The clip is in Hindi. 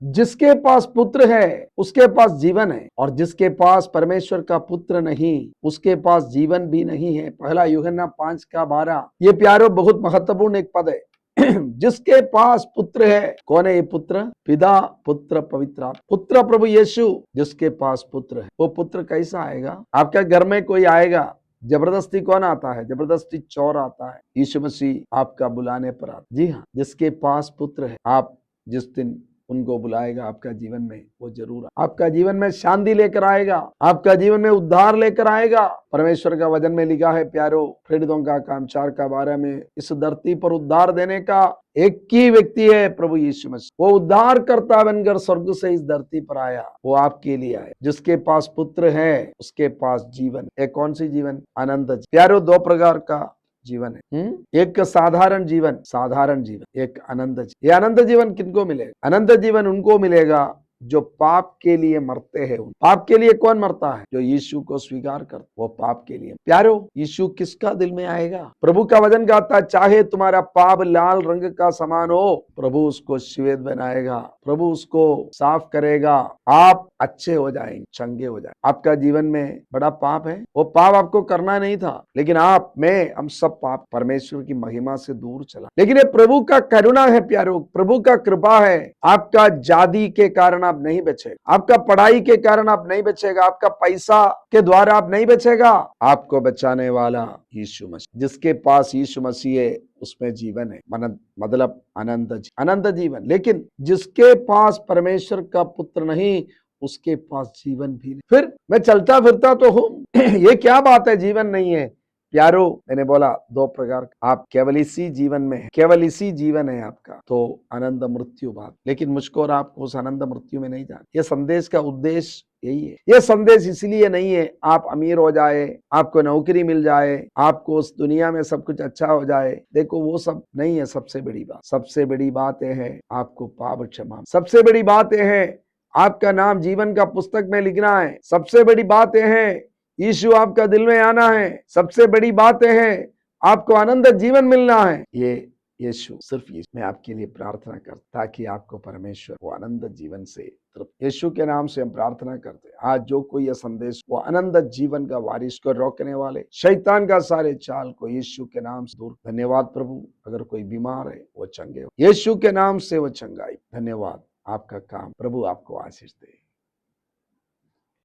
जिसके पास पुत्र है उसके पास जीवन है, और जिसके पास परमेश्वर का पुत्र नहीं उसके पास जीवन भी नहीं है। पहला यूहन्ना 5:12। ये प्यारो बहुत महत्वपूर्ण एक पद है। जिसके पास पुत्र है, कौन है ये पुत्र? पिता, पुत्र, पवित्र आत्मा। पुत्र प्रभु यीशु, जिसके पास पुत्र है। वो पुत्र कैसा आएगा? आपके घर में कोई आएगा, जबरदस्ती कौन आता है? जबरदस्ती चोर आता है। यीशु मसीह आपका बुलाने पर आता। जी हाँ, जिसके पास पुत्र है, आप जिस दिन उनको बुलाएगा आपका जीवन में, वो जरूर आपका जीवन में शांति लेकर आएगा, आपका जीवन में उद्धार लेकर आएगा। परमेश्वर का वचन में लिखा है प्यारो, प्रेरितों का काम 4:12 में, इस धरती पर उद्धार देने का एक ही व्यक्ति है, प्रभु यीशु मसीह। वो उद्धार करता बनकर स्वर्ग से इस धरती पर आया, वो आपके लिए आया। जिसके पास पुत्र है उसके पास जीवन है। कौन सी जीवन? अनंत। प्यारो, दो प्रकार का जीवन है। एक साधारण जीवन, साधारण जीवन, एक अनंत जीवन। ये अनंत जीवन किनको मिलेगा? अनंत जीवन उनको मिलेगा जो पाप के लिए मरते हैं। पाप के लिए कौन मरता है? जो यीशु को स्वीकार करता, वो पाप के लिए। प्यारो, यीशु किसका दिल में आएगा? प्रभु का वचन कहता है, चाहे तुम्हारा पाप लाल रंग का समान हो, प्रभु उसको श्वेत बनाएगा, प्रभु उसको साफ करेगा, आप अच्छे हो जाएंगे, चंगे हो जाएंगे। आपका जीवन में बड़ा पाप है, वो पाप आपको करना नहीं था, लेकिन आप में हम सब पाप परमेश्वर की महिमा से दूर चला। लेकिन ये प्रभु का करुणा है प्यारो, प्रभु का कृपा है। आपका जाति के कारण आप नहीं बचेगा, आपका पढ़ाई के कारण आप नहीं बचेगा, आपका पैसा के द्वारा आप नहीं बचेगा। आपको बचाने वाला यीशु मसीह। जिसके पास यीशु मसीह है उसमें जीवन है, मतलब अनंत जीवन। लेकिन जिसके पास परमेश्वर का पुत्र नहीं उसके पास जीवन भी नहीं। फिर मैं चलता फिरता तो हूं, ये क्या बात है जीवन नहीं है? प्यारो, मैंने बोला दो प्रकार, आप केवल इसी जीवन में है, केवल इसी जीवन है आपका, तो अनंत मृत्यु बात। लेकिन मुझको और आपको उस अनंत मृत्यु में नहीं जाना। ये संदेश का उद्देश्य यही है। ये संदेश इसलिए नहीं है आप अमीर हो जाए, आपको नौकरी मिल जाए, आपको उस दुनिया में सब कुछ अच्छा हो जाए। देखो, वो सब नहीं है सबसे बड़ी बात। सबसे बड़ी बात यह है आपको पाप क्षमा। सबसे बड़ी बात यह है आपका नाम जीवन का पुस्तक में लिखना है। सबसे बड़ी बात यह है यीशु आपका दिल में आना है। सबसे बड़ी बात यह है आपको आनंद जीवन मिलना है। ये यीशु, सिर्फ यीशु। मैं आपके लिए प्रार्थना करता ताकि आपको परमेश्वर वो आनंद जीवन से तृप्त। यीशु के नाम से हम प्रार्थना करते हैं, आज जो कोई यह संदेश वो आनंद जीवन का वारिस को रोकने वाले शैतान का सारे चाल को यीशु के नाम से दूर। धन्यवाद प्रभु, अगर कोई बीमार है वो चंगे हो, यीशु के नाम से वो चंगाई। धन्यवाद, आपका काम प्रभु आपको आशीष दे।